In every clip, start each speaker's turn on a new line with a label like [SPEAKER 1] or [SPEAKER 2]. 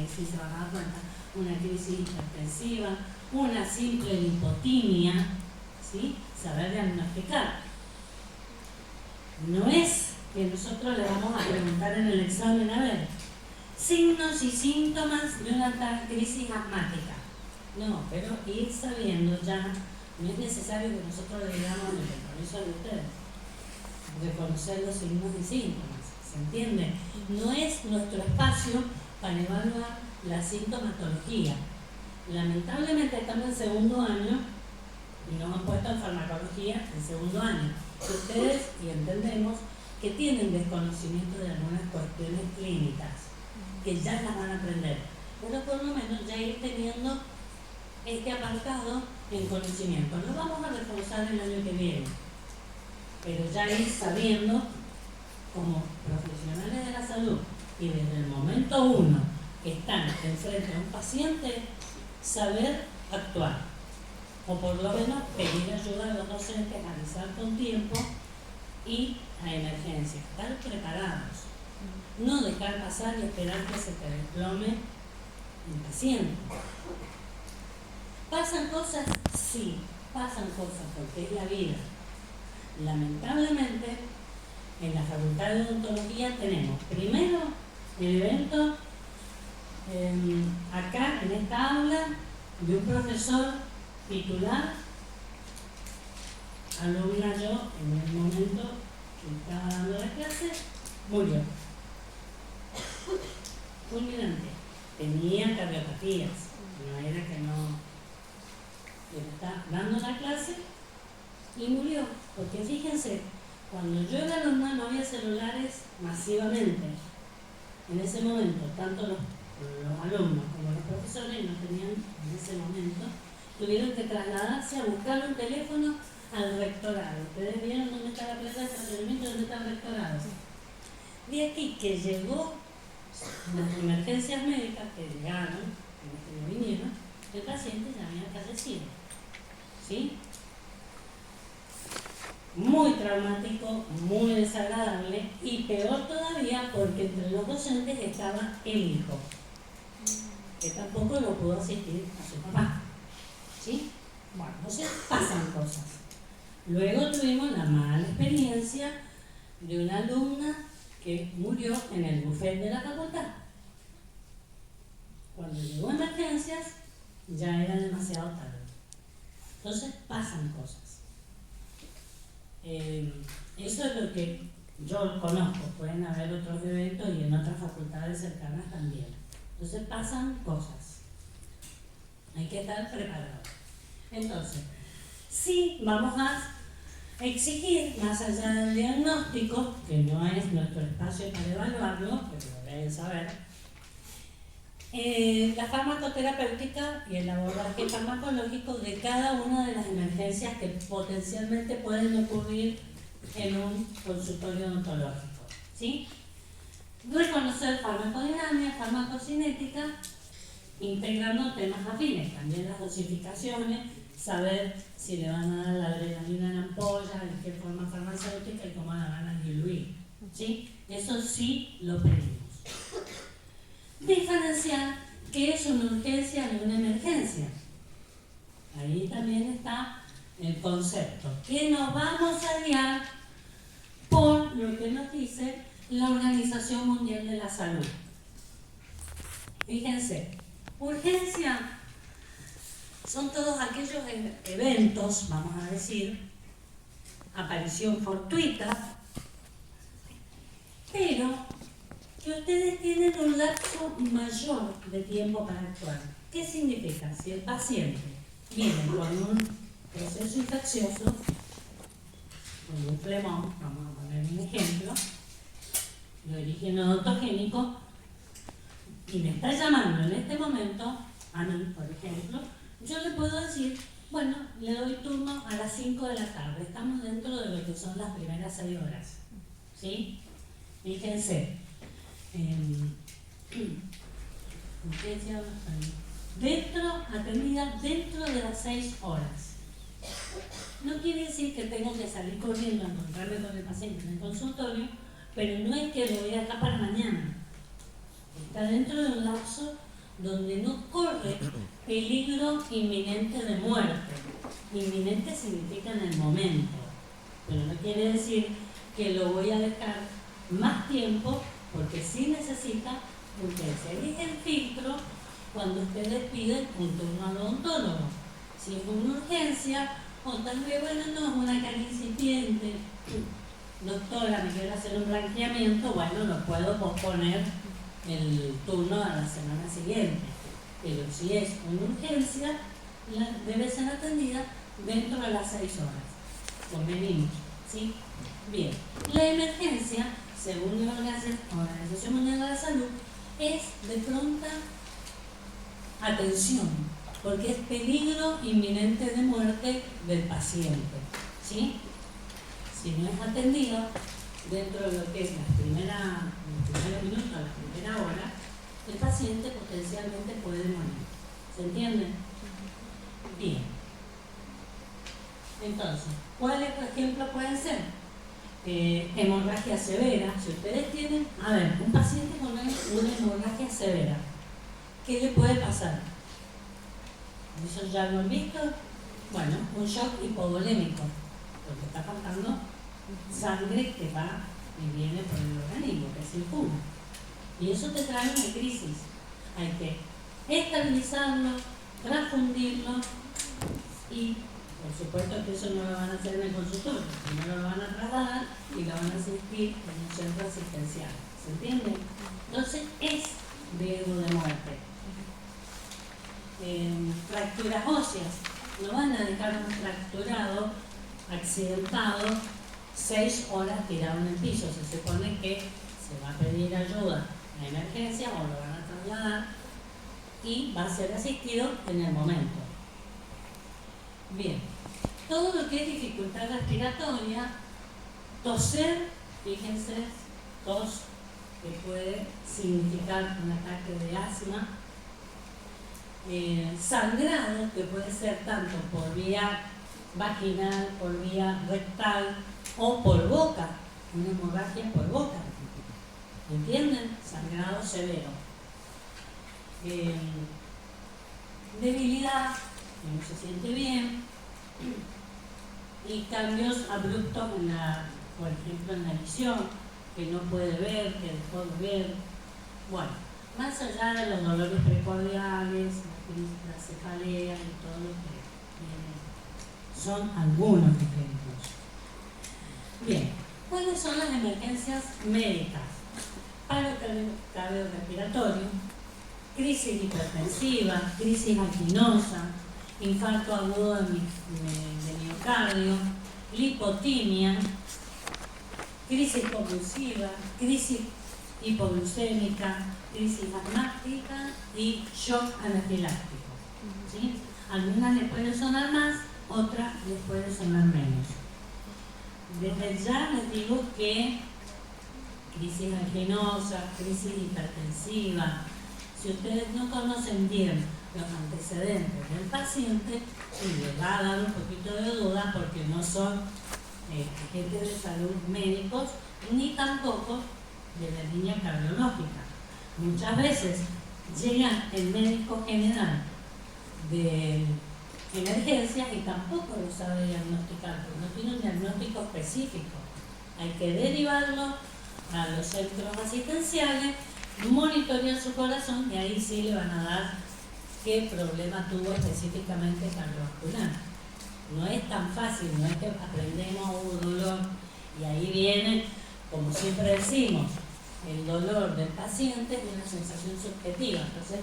[SPEAKER 1] ahí sí se van a dar cuenta, una crisis hipertensiva, una simple lipotimia, ¿sí? Saber diagnosticar. No es que nosotros le vamos a preguntar en el examen, a ver, signos y síntomas de una tal crisis asmática. No, pero ir sabiendo ya, no es necesario que nosotros le digamos el compromiso de ustedes, reconocer los signos y síntomas, ¿se entiende? No es nuestro espacio para evaluar la sintomatología. Lamentablemente estamos en segundo año y nos han puesto en farmacología en segundo año. Ustedes, y entendemos, que tienen desconocimiento de algunas cuestiones clínicas, que ya las van a aprender, pero por lo menos ya ir teniendo este apartado en conocimiento. Lo vamos a reforzar el año que viene, pero ya ir sabiendo, como profesionales de la salud, y desde el momento uno que están enfrente a un paciente, saber actuar, o por lo menos pedir ayuda a los docentes, avisar con tiempo y a emergencia, estar preparados, no dejar pasar y esperar que se te desplome el paciente. ¿Pasan cosas? Sí, pasan cosas, porque es la vida. Lamentablemente, en la Facultad de Odontología tenemos primero el evento acá en esta aula de un profesor titular, alumna yo en el momento que estaba dando la clase, murió. Fulminante. Tenía cardiopatías, no era que no, está dando la clase y murió. Porque fíjense, cuando yo era alumna no había celulares masivamente. En ese momento, tanto los alumnos como los profesores no tenían, en ese momento, tuvieron que trasladarse a buscar un teléfono al rectorado. ¿Ustedes vieron dónde está la plaza de estacionamiento? ¿Dónde está el rectorado? De aquí que llegó las emergencias médicas que llegaron, que no vinieron, el paciente ya había fallecido. ¿Sí? Muy traumático, muy desagradable y peor todavía porque entre los docentes estaba el hijo, que tampoco lo pudo asistir a su papá. ¿Sí? Bueno, entonces pasan cosas. Luego tuvimos la mala experiencia de una alumna que murió en el buffet de la facultad. Cuando llegó a emergencias ya era demasiado tarde. Entonces pasan cosas. Eso es lo que yo conozco. Pueden haber otros eventos y en otras facultades cercanas también. Entonces pasan cosas. Hay que estar preparados. Entonces, sí vamos a exigir, más allá del diagnóstico, que no es nuestro espacio para evaluarlo, pero lo deben saber, la farmacoterapéutica y el abordaje farmacológico de cada una de las emergencias que potencialmente pueden ocurrir en un consultorio odontológico. ¿Sí? Reconocer farmacodinámica, farmacocinética, integrando temas afines, también las dosificaciones, saber si le van a dar la adrenalina en ampolla, en qué forma farmacéutica y cómo la van a diluir. ¿Sí? Eso sí lo pedimos. Diferenciar qué es una urgencia y una emergencia. Ahí también está el concepto, que nos vamos a guiar por lo que nos dice la Organización Mundial de la Salud. Fíjense, urgencia son todos aquellos eventos, vamos a decir, aparición fortuita, pero que ustedes tienen un lapso mayor de tiempo para actuar. ¿Qué significa? Si el paciente viene con un proceso infeccioso, con un flemón, vamos a poner un ejemplo, de origen odontogénico, y me está llamando en este momento, a mí, por ejemplo, yo le puedo decir, bueno, le doy turno a las 5 de la tarde, estamos dentro de lo que son las primeras 6 horas. ¿Sí? Fíjense. Atendida dentro de las 6 horas. No quiere decir que tengo que salir corriendo a encontrarme con el paciente en el consultorio, pero no es que lo voy acá para mañana. Está dentro de un lapso donde no corre peligro inminente de muerte. Inminente significa en el momento, pero no quiere decir que lo voy a dejar más tiempo, porque sí necesita urgencia. Elige el filtro cuando ustedes piden un turno al odontólogo. Si es una urgencia, o tal vez, bueno, no es una carie incipiente, doctora, me quiero hacer un blanqueamiento, bueno, lo puedo posponer el turno a la semana siguiente. Pero si es una urgencia, debe ser atendida dentro de las 6 horas. Convenimos, ¿sí? Bien. La emergencia, según la Organización Mundial de la Salud, es de pronta atención, porque es peligro inminente de muerte del paciente, ¿sí? Si no es atendido dentro de lo que es los primeros minutos, la primera hora, el paciente potencialmente puede morir. ¿Se entiende? Bien. Entonces, ¿cuáles, por ejemplo, pueden ser? Hemorragia severa. Si ustedes tienen, un paciente con una hemorragia severa, ¿qué le puede pasar? ¿Eso ya lo han visto? Bueno, un shock hipovolémico, porque está faltando sangre que va y viene por el organismo, que circula. Y eso te trae una crisis. Hay que estabilizarlo, transfundirlo y, por supuesto, que eso no lo van a hacer en el consultorio. Primero lo van a trasladar y lo van a asistir en un centro asistencial. ¿Se entiende? Entonces, es riesgo de muerte. Fracturas óseas. No van a dejar un fracturado, accidentado, 6 horas tirado en el piso. Se supone que se va a pedir ayuda a emergencia o lo van a trasladar y va a ser asistido en el momento. Bien, todo lo que es dificultad respiratoria, toser, fíjense, tos que puede significar un ataque de asma, sangrado que puede ser tanto por vía vaginal, por vía rectal o por boca, una hemorragia por boca. ¿Entienden? Sangrado severo. Debilidad, que no se siente bien, y cambios abruptos por ejemplo, en la visión, que no puede ver, que dejó de ver. Bueno, más allá de los dolores precordiales, las cefaleas y todo lo que son algunos ejemplos. Bien, ¿cuáles son las emergencias médicas? Paro cardiorrespiratorio, crisis hipertensiva, crisis anginosa, infarto agudo de miocardio, lipotimia, crisis convulsiva, crisis hipoglucémica, crisis asmática y shock anafiláctico. ¿Sí? Algunas les pueden sonar más, otras les pueden sonar menos. Desde ya les digo que crisis anginosa, crisis hipertensiva, si ustedes no conocen bien los antecedentes del paciente, sí, les va a dar un poquito de duda porque no son agentes de salud médicos ni tampoco de la línea cardiológica. Muchas veces llega el médico general de emergencias y tampoco lo sabe diagnosticar, porque no tiene un diagnóstico específico. Hay que derivarlo a los centros asistenciales, monitorear su corazón y ahí sí le van a dar qué problema tuvo específicamente cardiovascular. No es tan fácil, no es que aprendemos un dolor y ahí viene, como siempre decimos, el dolor del paciente es una sensación subjetiva. Entonces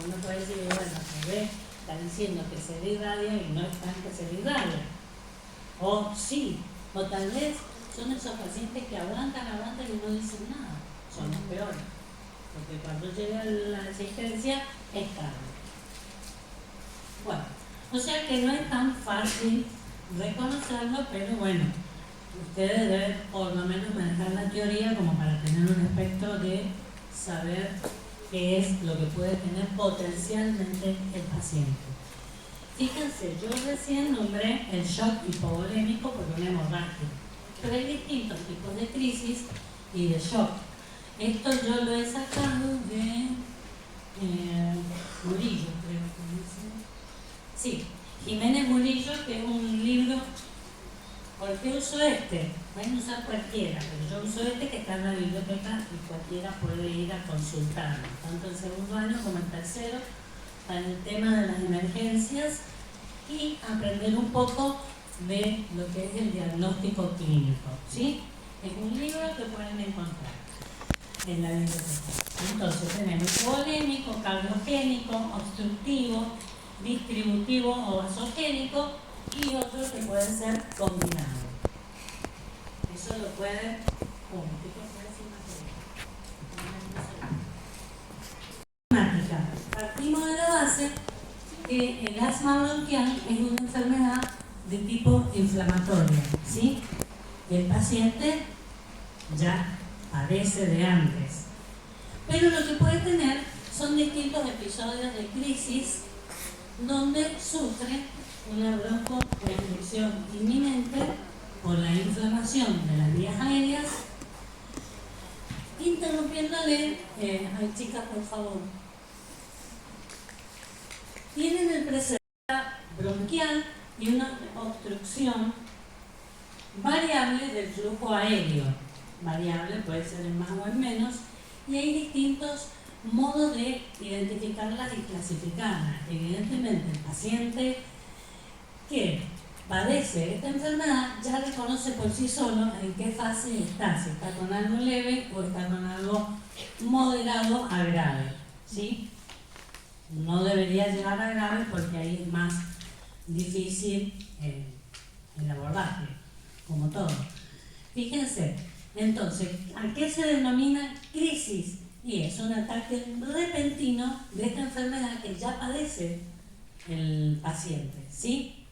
[SPEAKER 1] uno puede decir, bueno, tal vez está diciendo que se le irradia y no es tan que se le irradia. O sí, o tal vez son esos pacientes que aguantan y no dicen nada. Son los peores. Porque cuando llega la asistencia es tarde. Bueno, o sea que no es tan fácil reconocerlo, pero bueno, ustedes deben por lo menos manejar la teoría como para tener un aspecto de saber qué es lo que puede tener potencialmente el paciente. Fíjense, yo recién nombré el shock hipovolémico por una hemorragia, pero hay distintos tipos de crisis y de shock. Esto yo lo he sacado de Murillo, creo que dice. Sí, Jiménez Murillo, que es un libro. ¿Por qué uso este? Pueden usar cualquiera, pero yo uso este que está en la biblioteca y cualquiera puede ir a consultarlo, tanto el segundo año como el tercero, para el tema de las emergencias y aprender un poco de lo que es el diagnóstico clínico, ¿sí? Es un libro que pueden encontrar en la biblioteca. Entonces tenemos polémico, cardiogénico, obstructivo, distributivo o vasogénico y otros que pueden ser combinados. Eso lo pueden... Partimos de la base que el asma bronquial es una enfermedad de tipo inflamatoria, ¿sí? El paciente ya padece de antes, pero lo que puede tener son distintos episodios de crisis donde sufre una broncoconstricción inminente por la inflamación de las vías aéreas, interrumpiéndole, ay chicas por favor, tienen el presente bronquial y una obstrucción variable del flujo aéreo, variable puede ser en más o en menos, y hay distintos modos de identificarlas y clasificarlas. Evidentemente el paciente que padece esta enfermedad ya reconoce por sí solo en qué fase está, si está con algo leve o está con algo moderado a grave, ¿sí? No debería llegar a grave porque ahí es más difícil el abordaje, como todo. Fíjense, entonces, ¿a qué se denomina crisis? Y es un ataque repentino de esta enfermedad que ya padece el paciente, ¿sí?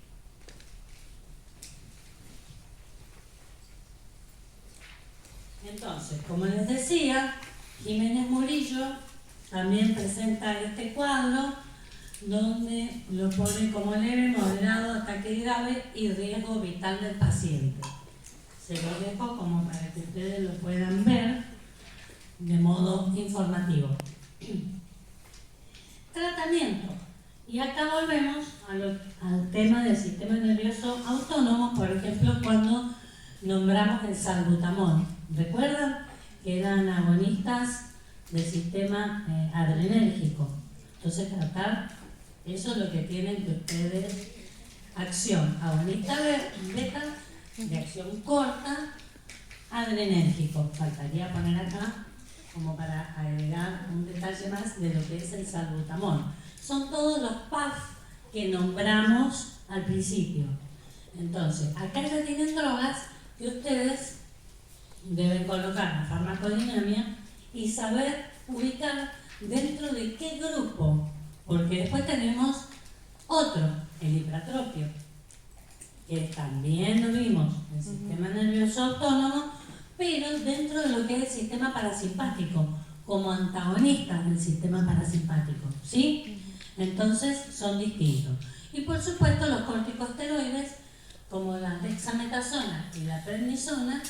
[SPEAKER 1] Entonces, como les decía, Jiménez Murillo también presenta este cuadro donde lo pone como leve, moderado, ataque grave y riesgo vital del paciente. Se lo dejo como para que ustedes lo puedan ver de modo informativo. Tratamiento. Y acá volvemos al tema del sistema nervioso autónomo, por ejemplo, cuando nombramos el salbutamol. ¿Recuerdan? Que eran agonistas del sistema adrenérgico. Entonces tratar, eso es lo que tienen que ustedes, acción agonista beta de acción corta, adrenérgico. Faltaría poner acá como para agregar un detalle más de lo que es el salbutamol. Son todos los PAF que nombramos al principio. Entonces, acá ya tienen drogas que ustedes deben colocar la farmacodinamia y saber ubicar dentro de qué grupo, porque después tenemos otro, el hipratropio, que también lo vimos, el sistema nervioso autónomo, pero dentro de lo que es el sistema parasimpático, como antagonistas del sistema parasimpático, ¿sí? Entonces son distintos. Y por supuesto los corticosteroides, como la dexametasona y la prednisona,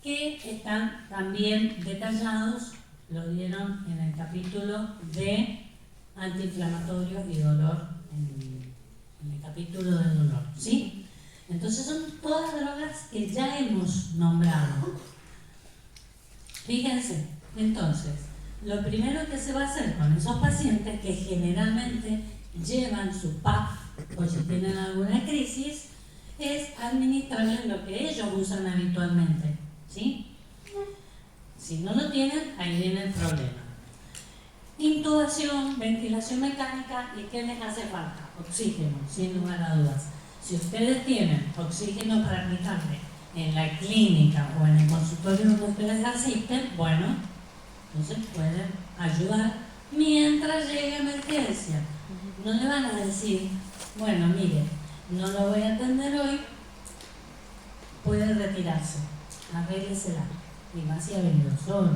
[SPEAKER 1] que están también detallados, lo dieron en el capítulo de antiinflamatorios y dolor, en el capítulo de dolor, ¿sí? Entonces son todas drogas que ya hemos nombrado. Fíjense, entonces, lo primero que se va a hacer con esos pacientes que generalmente llevan su PAF o si tienen alguna crisis, es administrarles lo que ellos usan habitualmente, ¿sí? Si no lo tienen, ahí viene el problema. Intubación, ventilación mecánica, ¿y qué les hace falta? Oxígeno, sin lugar a dudas. Si ustedes tienen oxígeno para aplicarle en la clínica o en el consultorio donde ustedes asisten, bueno, entonces pueden ayudar mientras llegue emergencia. No le van a decir, bueno, mire, no lo voy a atender hoy, puede retirarse, arréglesela. Y más si ha venido solo,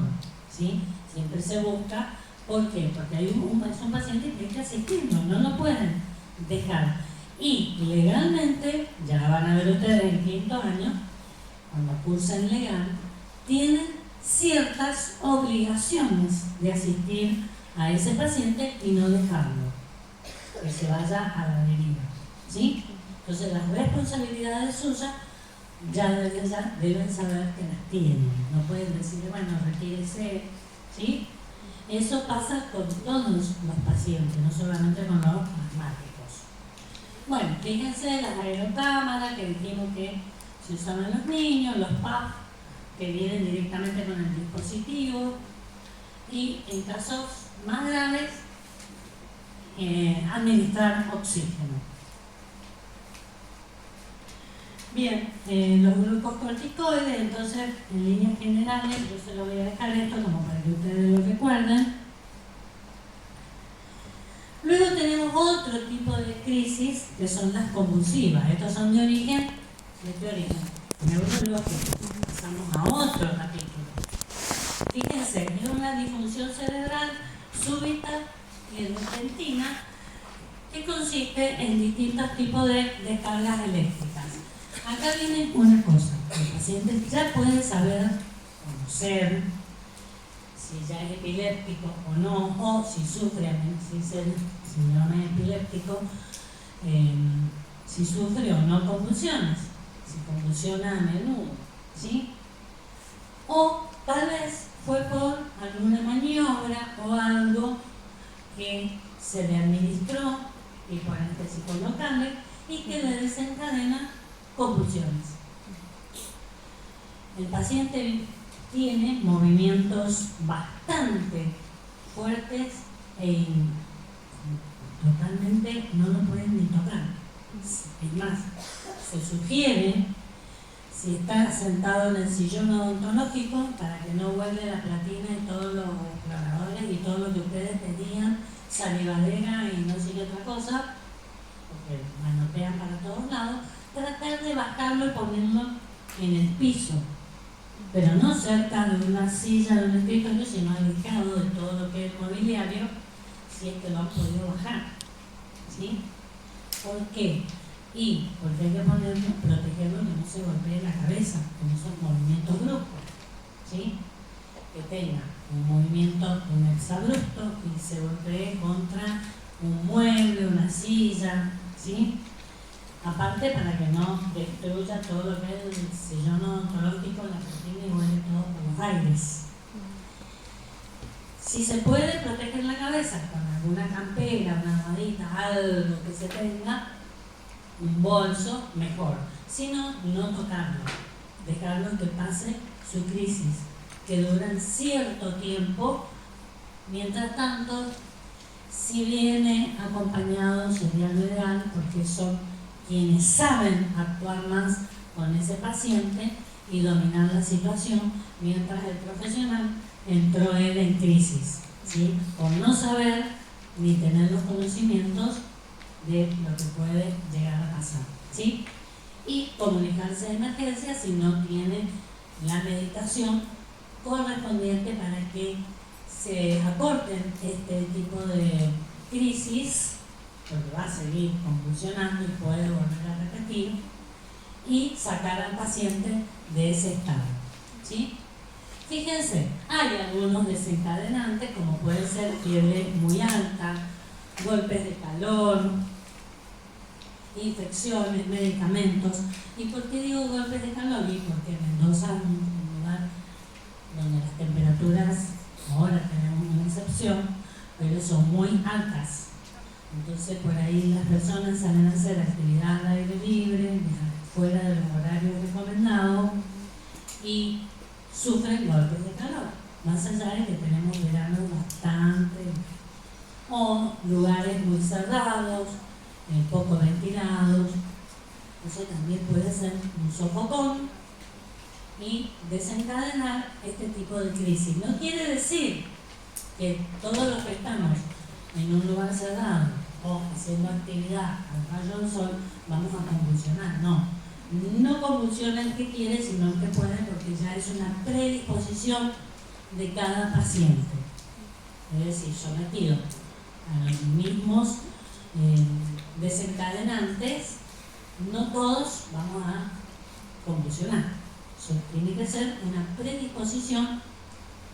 [SPEAKER 1] ¿sí? Siempre se busca, ¿por qué? Porque hay es un paciente que hay que asistirlo, no lo pueden dejar. Y legalmente, ya van a ver ustedes en quinto año, cuando cursan legal, tienen ciertas obligaciones de asistir a ese paciente y no dejarlo que se vaya a la deriva, ¿sí? Entonces las responsabilidades suyas ya deben saber que las tienen, no pueden decirle, bueno, retírese, ¿sí? Eso pasa con todos los pacientes, no solamente con los asmáticos. Bueno, fíjense las aerocámaras que dijimos que se usaban en los niños, los PAF que vienen directamente con el dispositivo, y en casos más graves administrar oxígeno. Bien, los glucocorticoides, entonces en líneas generales, yo se lo voy a dejar esto como para que ustedes lo recuerden. Luego tenemos otro tipo de crisis que son las convulsivas. Estos son de origen neurológico. Pasamos a otro capítulo. Fíjense, es una disfunción cerebral súbita y repentina que consiste en distintos tipos de descargas eléctricas. Acá viene una cosa, el paciente ya puede saber, conocer si ya es epiléptico o no, o si sufre, si no es epiléptico, si sufre o no convulsiones, si convulsiona a menudo, ¿sí? O tal vez fue por alguna maniobra o algo que se le administró hipoanestésico local y que le desencadena convulsiones. El paciente tiene movimientos bastante fuertes e totalmente no lo pueden ni tocar. Es más, se sugiere, si está sentado en el sillón odontológico, para que no vuelve la platina y todos los exploradores y todo lo que ustedes tenían, salivadera y no sé qué otra cosa, porque manotean para todos lados, tratar de bajarlo y ponerlo en el piso, pero no cerca de una silla de un escritorio, sino alejado de todo lo que es mobiliario, si es que lo han podido bajar, ¿sí? ¿Por qué? Porque hay que protegerlo que no se golpee la cabeza, con esos movimientos bruscos, ¿sí? Que tenga un movimiento, un exabrupto y se golpee contra un mueble, una silla, ¿sí? Aparte, para que no destruya todo lo que es el sillón odontológico, la cortina y huele todo por los aires. Si se puede proteger la cabeza con alguna campera, una almohadita, algo que se tenga, un bolso, mejor. Si no, no tocarlo, dejarlo que pase su crisis, que duran cierto tiempo. Mientras tanto, si viene acompañado, sería lo ideal, porque son quienes saben actuar más con ese paciente y dominar la situación, mientras el profesional entró él en crisis, ¿sí? Por no saber ni tener los conocimientos de lo que puede llegar a pasar, ¿sí? Y comunicarse de emergencia si no tiene la medicación correspondiente para que se acorten este tipo de crisis, porque va a seguir convulsionando y puede volver a repetir, y sacar al paciente de ese estado, ¿sí? Fíjense, hay algunos desencadenantes, como puede ser fiebre muy alta, golpes de calor, infecciones, medicamentos. ¿Y por qué digo golpes de calor? Y porque Mendoza es un lugar donde las temperaturas, ahora tenemos una excepción, pero son muy altas. Entonces por ahí las personas salen a hacer actividad al aire libre, fuera de los horarios recomendados, y sufren golpes de calor, más allá de que tenemos veranos bastante, o lugares muy cerrados, poco ventilados. Eso también puede ser un sofocón y desencadenar este tipo de crisis. No quiere decir que todos los que estamos en un lugar cerrado o haciendo actividad al rayo del sol vamos a convulsionar, no. No convulsiona el que quiere, sino el que puede, porque ya es una predisposición de cada paciente. Es decir, sometido a los mismos desencadenantes, no todos vamos a convulsionar. Eso tiene que ser una predisposición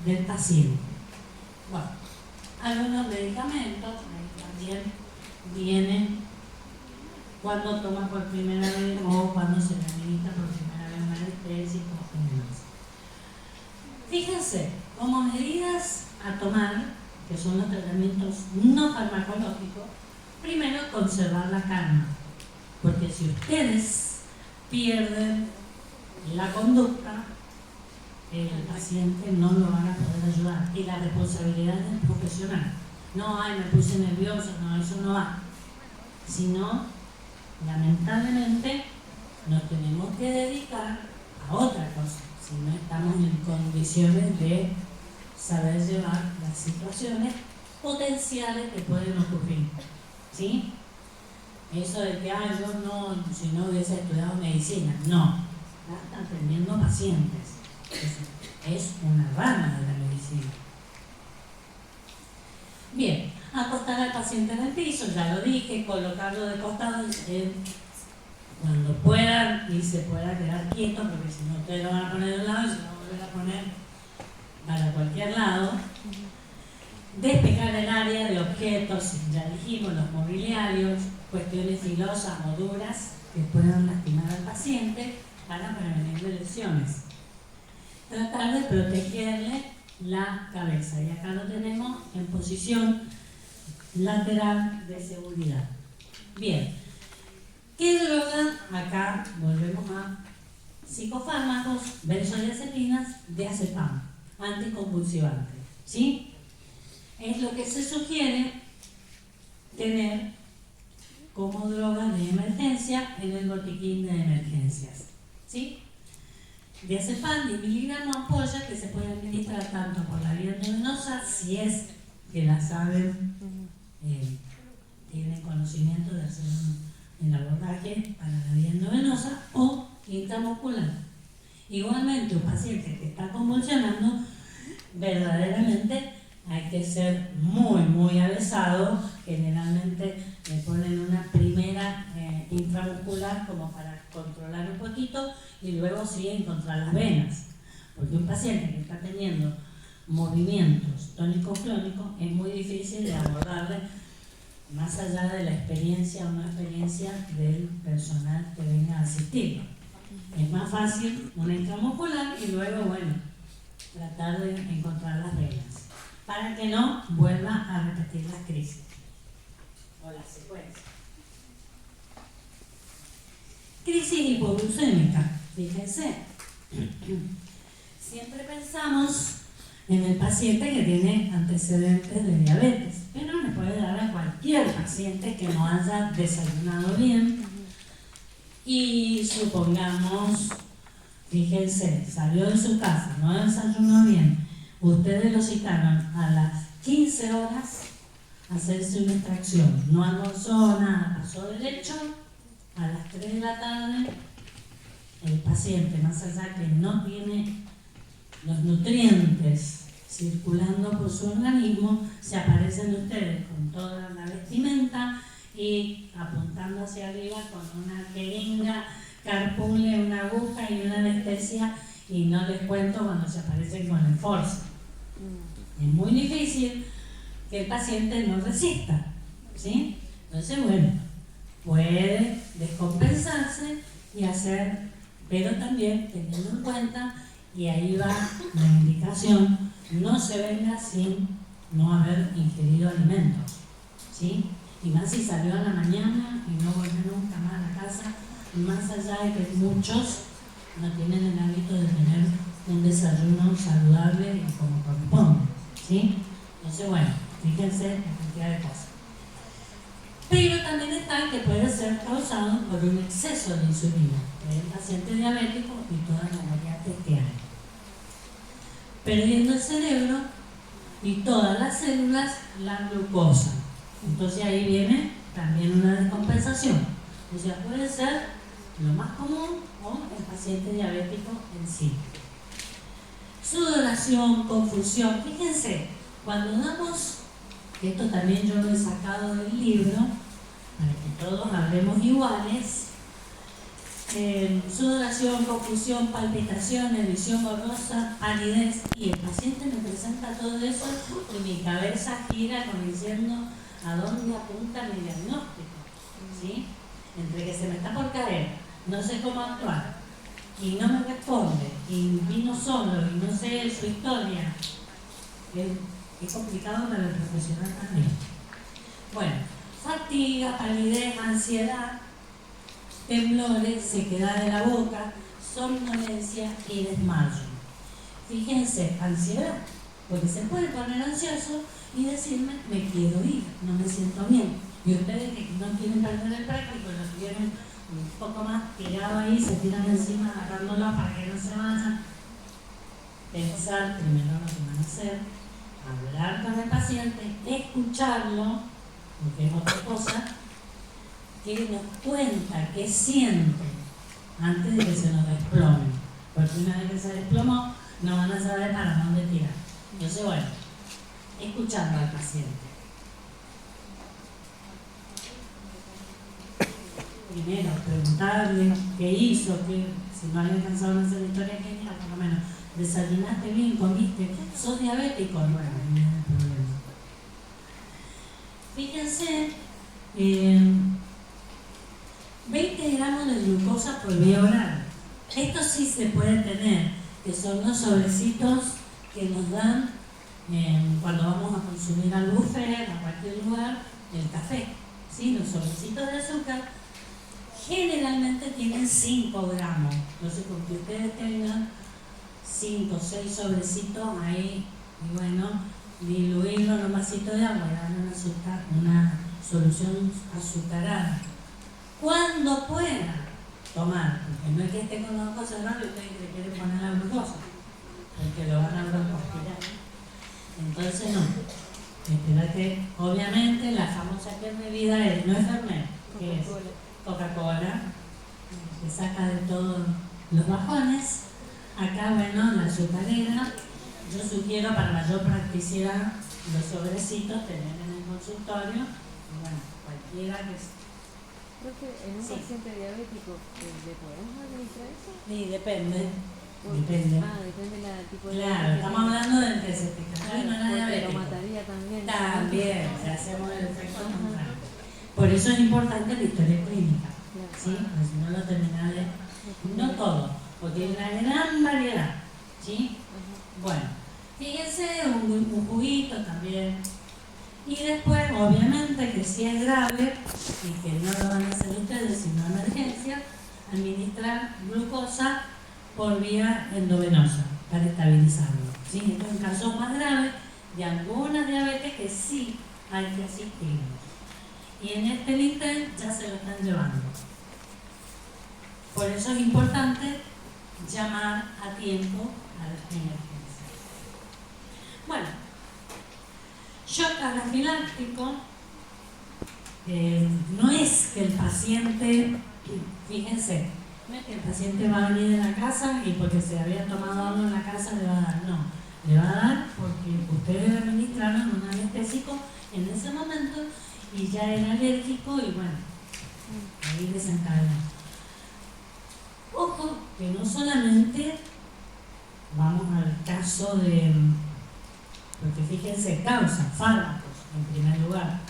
[SPEAKER 1] del paciente. Bueno, algunos medicamentos, ahí también viene cuando toma por primera vez o cuando se le administra por primera vez un anestésico y demás. Fíjense, como medidas a tomar, que son los tratamientos no farmacológicos, primero conservar la calma, porque si ustedes pierden la conducta, el paciente no lo van a poder ayudar, y la responsabilidad del profesional. No, ay, me puse nervioso, no, eso no va. Sino, lamentablemente, nos tenemos que dedicar a otra cosa, si no estamos en condiciones de saber llevar las situaciones potenciales que pueden ocurrir. ¿Sí? Eso de que, ay, yo no, si no hubiese estudiado medicina, no, están atendiendo pacientes. Es una rama de la medicina. Bien, acostar al paciente en el piso, ya lo dije, colocarlo de costado cuando puedan y se pueda quedar quieto, porque si no ustedes lo van a poner de un lado y se lo van a volver a poner para cualquier lado. Despejar el área de objetos, ya dijimos, los mobiliarios, cuestiones filosas o duras que puedan lastimar al paciente para prevenir lesiones. Tratar de protegerle la cabeza, y acá lo tenemos en posición lateral de seguridad. Bien, ¿qué droga? Acá volvemos a psicofármacos, benzodiazepinas, diazepam, anticonvulsivante, ¿sí? Es lo que se sugiere tener como droga de emergencia en el botiquín de emergencias, ¿sí? Diazepam 10 miligramos ampolla que se puede administrar tanto por la vía endovenosa, si es que la saben, tienen conocimiento de hacer el abordaje para la vía endovenosa, o intramuscular. Igualmente, un paciente que está convulsionando, verdaderamente hay que ser muy avesado. Generalmente le ponen una primera intramuscular como para controlar un poquito y luego siguen contra las venas, porque un paciente que está teniendo movimientos tónico-clónicos es muy difícil de abordarle más allá de la experiencia o no experiencia del personal que venga a asistirlo. Es más fácil una intramuscular y luego, bueno, tratar de encontrar las venas para que no vuelva a repetir las crisis o las secuencias. Crisis hipoglucémica, fíjense. Siempre pensamos en el paciente que tiene antecedentes de diabetes, pero le puede dar a cualquier paciente que no haya desayunado bien y supongamos, fíjense, salió de su casa, no desayunó bien, ustedes lo citaron a las 15 horas a hacerse una extracción, no almorzó nada, pasó derecho, a las 3 de la tarde el paciente, más allá que no tiene los nutrientes circulando por su organismo, se aparecen ustedes con toda la vestimenta y apuntando hacia arriba con una jeringa, carpule, una aguja y una anestesia, y no les cuento cuando se aparecen con el force. Es muy difícil que el paciente no resista, ¿sí? Entonces, bueno, puede descompensarse y hacer, pero también teniendo en cuenta, y ahí va la indicación, no se venga sin no haber ingerido alimentos, ¿sí? Y más si salió a la mañana y no volvió nunca más a la casa, más allá de que muchos no tienen el hábito de tener un desayuno saludable y como corresponde, ¿sí? Entonces, bueno, fíjense en cantidad de cosas. Pero también está que puede ser causado por un exceso de insulina, el paciente diabético y todas las variantes que hay. Perdiendo el cerebro y todas las células la glucosa. Entonces ahí viene también una descompensación. O sea, puede ser lo más común o el paciente diabético en sí. Sudoración, confusión. Fíjense, cuando damos, que esto también yo lo he sacado del libro, para que todos hablemos iguales, sudoración, confusión, palpitaciones, visión borrosa, palidez, y el paciente me presenta todo eso y mi cabeza gira como diciendo a dónde apunta mi diagnóstico, ¿sí? Entre que se me está por caer, no sé cómo actuar y no me responde y vino solo y no sé su historia, es complicado para el profesional también. Bueno, fatiga, palidez, ansiedad, temblores, sequedad de la boca, somnolencia y desmayo. Fíjense, ansiedad, porque se puede poner ansioso y decirme, me quiero ir, no me siento bien. Y ustedes que no quieren perder el práctico, lo quieren un poco más tirado ahí, se tiran encima agarrándolo para que no se vayan. Pensar primero lo que van a hacer, hablar con el paciente, escucharlo, porque es otra cosa, que nos cuenta qué siente antes de que se nos desplome, porque una vez que se desplomó no van a saber para dónde tirar. Entonces, bueno, escuchando al paciente. Primero, preguntarle qué hizo, si no había alcanzado a hacer la historia clínica, por lo menos, desayunaste bien, comiste, sos diabético, bueno, no hay problema. Fíjense, 20 gramos de glucosa por vía oral. Esto sí se puede tener, que son los sobrecitos que nos dan cuando vamos a consumir al buffet, a cualquier lugar, el café. ¿Sí? Los sobrecitos de azúcar generalmente tienen 5 gramos. Entonces, con que ustedes tengan 5 o 6 sobrecitos ahí, y bueno, diluirlo en un vasito de agua y darle una solución azucarada. Cuando pueda tomar, porque no es que esté con los ojos cerrados y ustedes le quieren poner la glucosa, porque lo van a broncoaspirar. Entonces no. Espera que, obviamente, la famosa bebida no es Fernet, que es Coca-Cola, que saca de todos los bajones. Acá, bueno, la azucarera. Yo sugiero para mayor practicidad los sobrecitos tener en el consultorio. Y bueno, cualquiera que...
[SPEAKER 2] Creo que en un paciente diabético, ¿le podemos administrar eso?
[SPEAKER 1] Sí, depende.
[SPEAKER 2] Depende del tipo de...
[SPEAKER 1] Claro, estamos hablando del que se te cayó y no era diabético.
[SPEAKER 2] Lo mataría también.
[SPEAKER 1] También, o sea, hacemos el efecto contrario. Por eso es importante la historia clínica, ¿sí? Porque si no lo termina de... No todo, porque hay una gran variedad, ¿sí? Bueno, fíjense, un juguito también. Y después, obviamente, que si es grave y que no lo van a hacer ustedes, sino emergencia, administrar glucosa por vía endovenosa para estabilizarlo. ¿Sí? Esto es un caso más grave de algunas diabetes que sí hay que asistirlos. Y en este listén ya se lo están llevando. Por eso es importante llamar a tiempo a las emergencias. Bueno, shock anafiláctico no es que el paciente, fíjense, no es que el paciente va a venir de la casa y porque se había tomado algo en la casa le va a dar, no, le va a dar porque ustedes le administraron un anestésico en ese momento y ya era alérgico y bueno, ahí desencadenó. Ojo, que no solamente vamos al caso de, porque fíjense, causa, fármacos en primer lugar,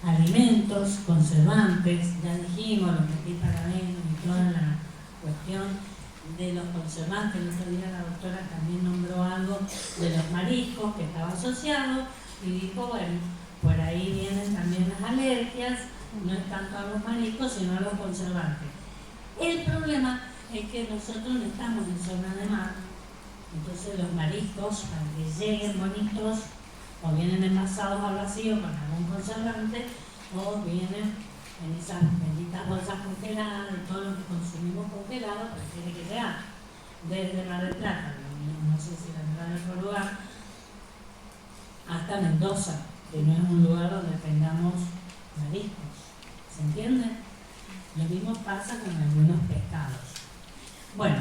[SPEAKER 1] alimentos, conservantes, ya dijimos, los metilparabenos y toda la cuestión de los conservantes. El otro día la doctora también nombró algo de los mariscos que estaba asociado y dijo, bueno, por ahí vienen también las alergias, no es tanto a los mariscos sino a los conservantes. El problema es que nosotros no estamos en zona de mar, entonces los mariscos, para que lleguen bonitos, o vienen envasados al vacío con algún conservante, o vienen en esas benditas bolsas congeladas, de todo lo que consumimos congelado, pero tiene que llegar desde Mar del Plata, no sé si vendrá de otro lugar, hasta Mendoza, que no es un lugar donde tengamos mariscos. ¿Se entiende? Lo mismo pasa con algunos pescados. Bueno,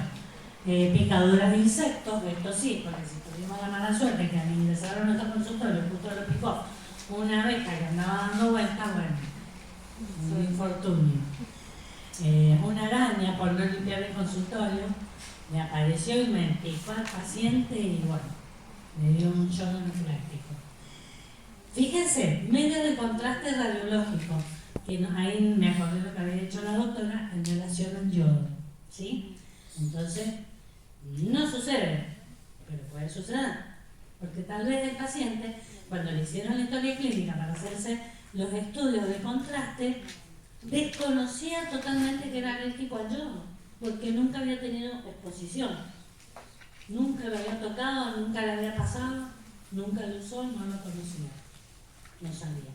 [SPEAKER 1] picaduras de insectos, esto sí, porque si tuvimos la mala suerte que al ingresar a nuestro consultorio justo lo picó una abeja que andaba dando vueltas, bueno, un infortunio. una araña por no limpiar el consultorio, me apareció y me picó al paciente y bueno, me dio un shock anafiláctico. Fíjense, medio de contraste radiológico, que ahí me acordé lo que había hecho la doctora en relación al yodo, ¿sí? Entonces, no sucede, pero puede suceder, porque tal vez el paciente, cuando le hicieron la historia clínica para hacerse los estudios de contraste, desconocía totalmente que era alérgico al yodo, porque nunca había tenido exposición, nunca lo había tocado, nunca le había pasado, nunca lo usó, no lo conocía, no sabía.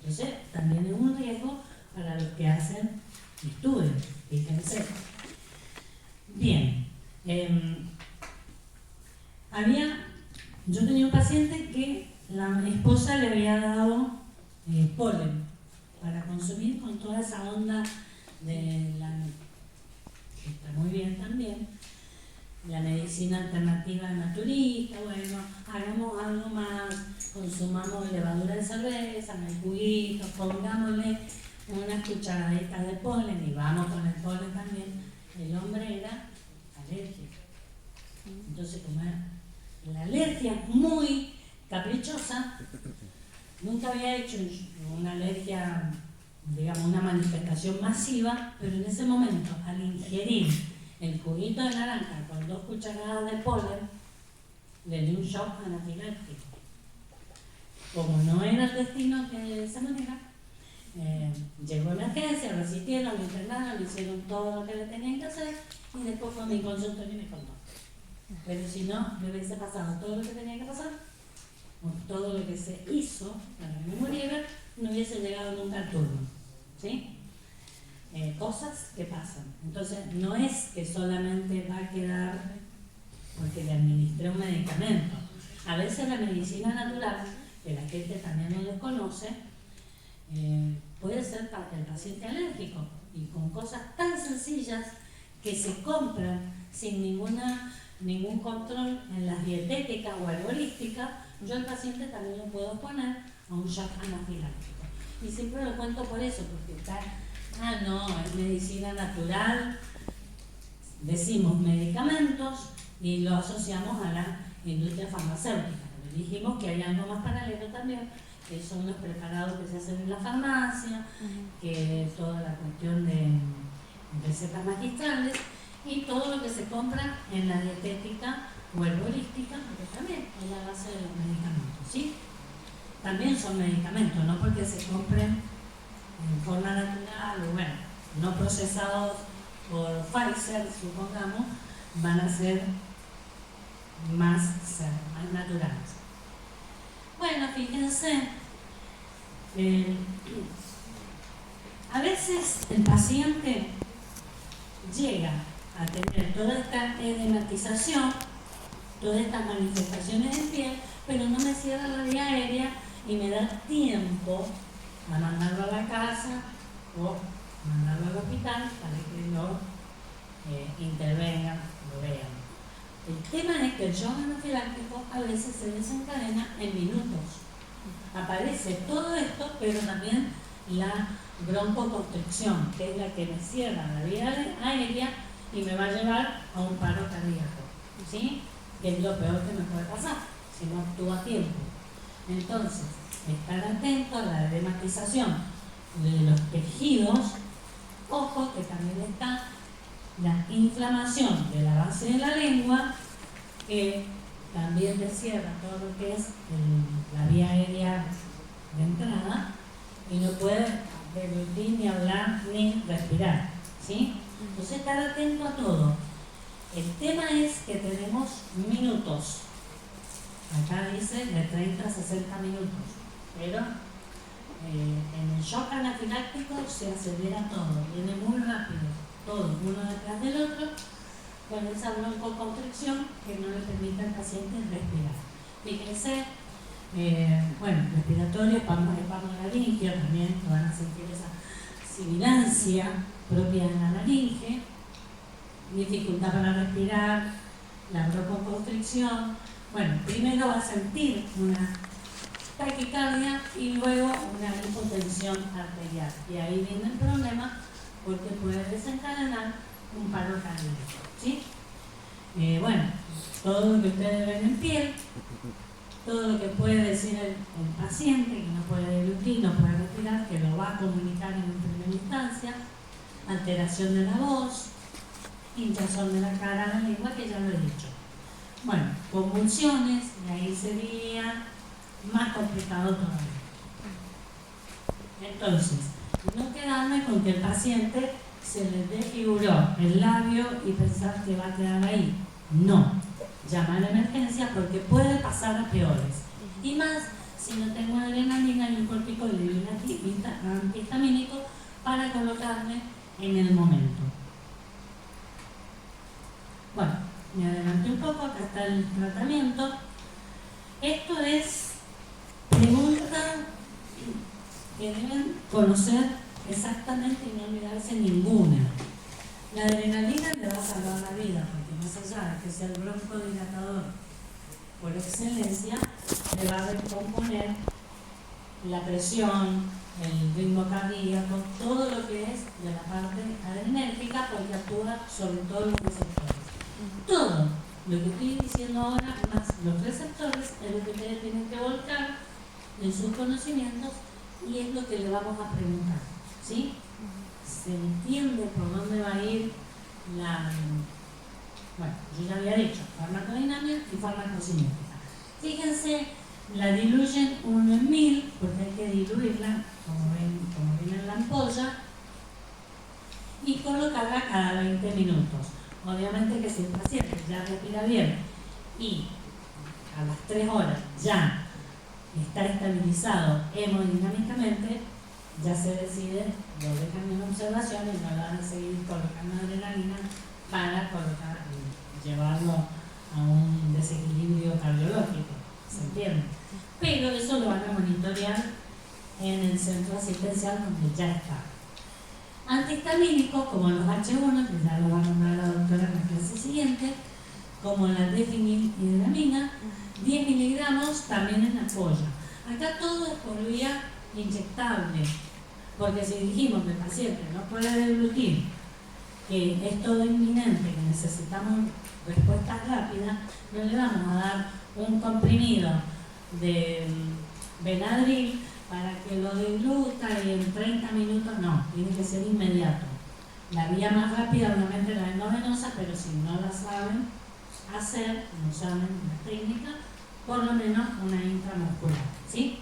[SPEAKER 1] Entonces, también es un riesgo para los que hacen estudios, fíjense. Bien, yo tenía un paciente que la esposa le había dado polen para consumir con toda esa onda de la, que está muy bien también, la medicina alternativa naturista. Bueno, hagamos algo más, consumamos levadura de cerveza, en el juguito, pongámosle unas cucharaditas de polen y vamos con el polen también. El hombre era alérgico. Entonces, como era la alergia muy caprichosa, nunca había hecho una alergia, digamos, una manifestación masiva, pero en ese momento, al ingerir el juguito de naranja con 2 cucharadas de polen, le dio un shock anafiláctico. Como no era el destino que de esa manera, llegó a emergencia, lo asistieron, lo internaron, le hicieron todo lo que le tenían que hacer y después fue a mi consultorio y me contó. Pero si no, me hubiese pasado todo lo que tenía que pasar, o todo lo que se hizo para que me muriera, no hubiese llegado nunca al turno, ¿sí? Cosas que pasan. Entonces, no es que solamente va a quedar porque le administré un medicamento. A veces la medicina natural, que la gente también no desconoce, puede ser para el paciente alérgico y con cosas tan sencillas que se compran sin ningún control en las dietéticas o herbolísticas, yo al paciente también lo puedo poner a un shock anafiláctico. Y siempre lo cuento por eso, porque está, no, es medicina natural, decimos medicamentos y lo asociamos a la industria farmacéutica. Pero dijimos que hay algo más paralelo también, que son los preparados que se hacen en la farmacia, que toda la cuestión de recetas magistrales y todo lo que se compra en la dietética o herbolística, porque también es la base de los medicamentos, ¿sí? También son medicamentos, no porque se compren en forma natural o bueno, no procesados por Pfizer, supongamos, van a ser más naturales. Bueno, fíjense, a veces el paciente llega a tener toda esta edematización, todas estas manifestaciones en piel, pero no me cierra la vía aérea y me da tiempo a mandarlo a la casa o mandarlo al hospital para que lo intervengan, lo vean. El tema es que el shock anafiláctico a veces se desencadena en minutos. Aparece todo esto, pero también la broncoconstricción, que es la que me cierra la vía aérea y me va a llevar a un paro cardíaco, ¿sí? Que es lo peor que me puede pasar si no actúa a tiempo. Entonces, estar atento a la edematización de los tejidos. Ojo que también está la inflamación de la base de la lengua, que también te cierra todo lo que es la vía aérea de entrada y no puede deglutir, ni hablar, ni respirar, ¿sí? Entonces, estar atento a todo. El tema es que tenemos minutos. Acá dice de 30 a 60 minutos, pero en el shock anafiláctico se acelera todo, viene muy rápido, todo, uno detrás del otro, con esa broncoconstricción que no le permite al paciente respirar. Fíjense, bueno, respiratorio, espasmolaringio, también van a sentir esa sibilancia propia de la laringe, dificultad para respirar, la broncoconstricción. Bueno, primero va a sentir una taquicardia y luego una hipotensión arterial. Y ahí viene el problema porque puede desencadenar un paro cardíaco, ¿sí? Bueno, todo lo que ustedes ven en piel, todo lo que puede decir el paciente, que no puede deglutir, no puede respirar, que lo va a comunicar en primera instancia, alteración de la voz, hinchazón de la cara, la lengua, que ya lo he dicho. Bueno, convulsiones, y ahí sería más complicado todavía. Entonces, no quedarme con que el paciente se le desfiguró el labio y pensar que va a quedar ahí. No, llama a la emergencia porque puede pasar a peores. Y más si no tengo adrenalina y un corticoide y un antihistamínico para colocarme en el momento. Bueno, me adelanté un poco, acá está el tratamiento. Esto es pregunta que deben conocer exactamente y no olvidarse ninguna. La adrenalina le va a salvar la vida, porque más allá de que sea el broncodilatador por excelencia, le va a recomponer la presión, el ritmo cardíaco, todo lo que es de la parte adrenérgica, porque actúa sobre todos los receptores. Todo lo que estoy diciendo ahora, más los receptores, es lo que ustedes tienen que volcar en sus conocimientos y es lo que le vamos a preguntar, ¿sí? Se entiende por dónde va a ir la... Bueno, yo ya había dicho, farmacodinámica y farmacocinética. Fíjense, la diluyen 1 en 1000, porque hay que diluirla, como viene en la ampolla, y colocarla cada 20 minutos. Obviamente que si el paciente ya respira bien y a las 3 horas ya está estabilizado hemodinámicamente, ya se decide, lo dejan en observación y no van a seguir colocando adrenalina para llevarlo a un desequilibrio cardiológico, ¿se entiende? Pero eso lo van a monitorear en el centro asistencial donde ya está. Antihistamínicos como los H1, que ya lo va a nombrar la doctora en la clase siguiente, como la difenhidramina, 10 miligramos también en ampolla. Acá todo es por vía inyectable, porque si dijimos que el paciente no puede deglutir, que es todo inminente, que necesitamos respuestas rápidas, no le vamos a dar un comprimido de Benadryl para que lo degluta y en 30 minutos, no, tiene que ser inmediato. La vía más rápida obviamente la endovenosa, pero si no la saben hacer, no saben la técnica, por lo menos una intramuscular, ¿sí?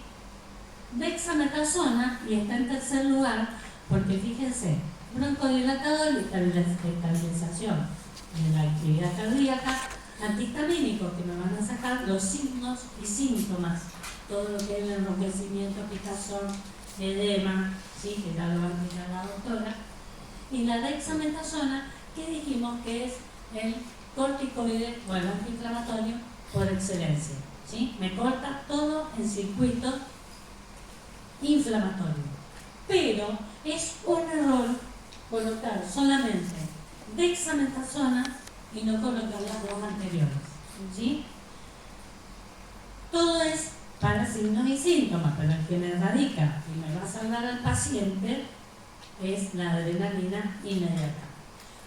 [SPEAKER 1] Dexametasona, y está en tercer lugar, porque fíjense, broncodilatador y estabilización de la actividad cardíaca, antihistamínicos que me van a sacar los signos y síntomas, todo lo que es el enrojecimiento, picazón, edema, ¿sí? Que ya lo va a explicar la doctora, y la dexametasona, que dijimos que es el corticoide o el antiinflamatorio por excelencia, ¿sí? Me corta todo en circuito inflamatorio. Pero es un error colocar solamente dexametasona y no colocar las dos anteriores, ¿sí? Todo es para signos y síntomas, pero el que me radica y me va a salvar al paciente es la adrenalina inmediata.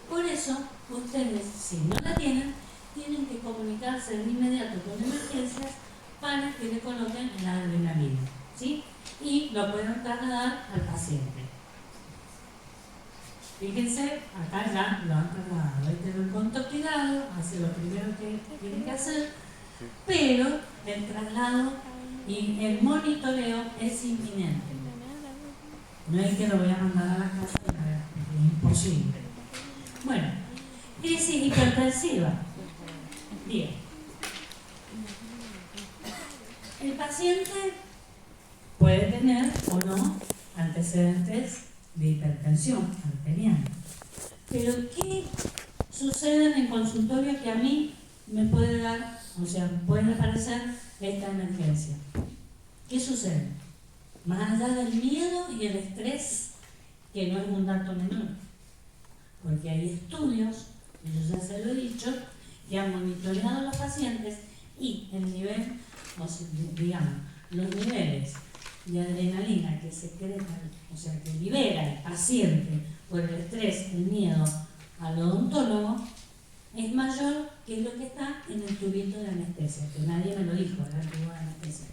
[SPEAKER 1] Por eso, ustedes, si no la tienen, tienen que comunicarse de inmediato con emergencias para que le coloquen la adrenalina, ¿sí? Y lo pueden trasladar al paciente. Fíjense, acá ya lo han trasladado. Ahí tiene un contoquidado, hace lo primero que tiene que hacer, pero el traslado y el monitoreo es inminente. No es que lo voy a mandar a la casa, es imposible. Bueno, crisis hipertensiva. Bien. El paciente puede tener o no antecedentes de hipertensión arterial. Pero ¿qué sucede en el consultorio que a mí me puede dar, o sea, puede aparecer esta emergencia? ¿Qué sucede? Más allá del miedo y el estrés, que no es un dato menor, porque hay estudios, y yo ya se lo he dicho, que han monitoreado a los pacientes y el nivel, o sea, digamos, los niveles de adrenalina que secreta, o sea, que libera el paciente por el estrés, el miedo al odontólogo es mayor que lo que está en el tubito de anestesia, que nadie me lo dijo, era el tubo de anestesia.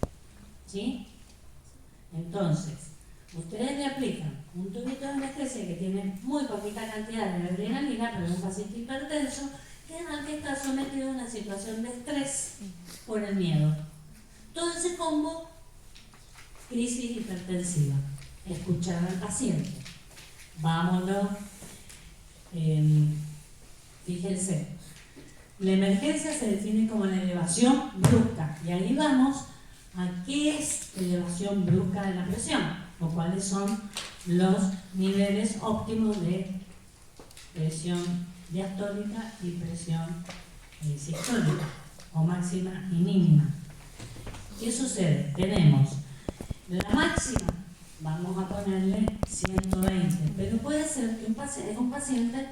[SPEAKER 1] ¿Sí? Entonces, ustedes le aplican un tubito de anestesia que tiene muy poquita cantidad de adrenalina, pero un paciente hipertenso que está sometido a una situación de estrés por el miedo. Todo ese combo, crisis hipertensiva. Escuchar al paciente. Vámonos. Fíjense, la emergencia se define como la elevación brusca. Y ahí vamos a qué es elevación brusca de la presión o cuáles son los niveles óptimos de presión diastólica y presión sistólica, o máxima y mínima. ¿Qué sucede? Tenemos la máxima, vamos a ponerle 120, pero puede ser que es un paciente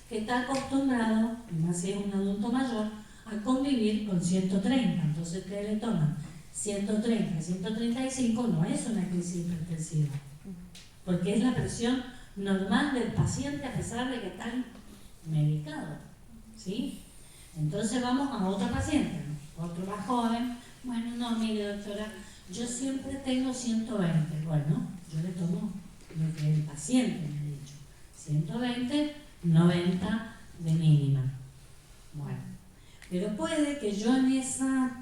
[SPEAKER 1] que está acostumbrado, más si es un adulto mayor, a convivir con 130. Entonces, ¿qué le toman? 130, 135 no es una crisis hipertensiva, porque es la presión normal del paciente a pesar de que está medicado, ¿sí? Entonces vamos a otro paciente, otro más joven. Bueno, no, mire doctora, yo siempre tengo 120. Bueno, yo le tomo lo que el paciente me ha dicho, 120, 90 de mínima. Bueno, pero puede que yo en esa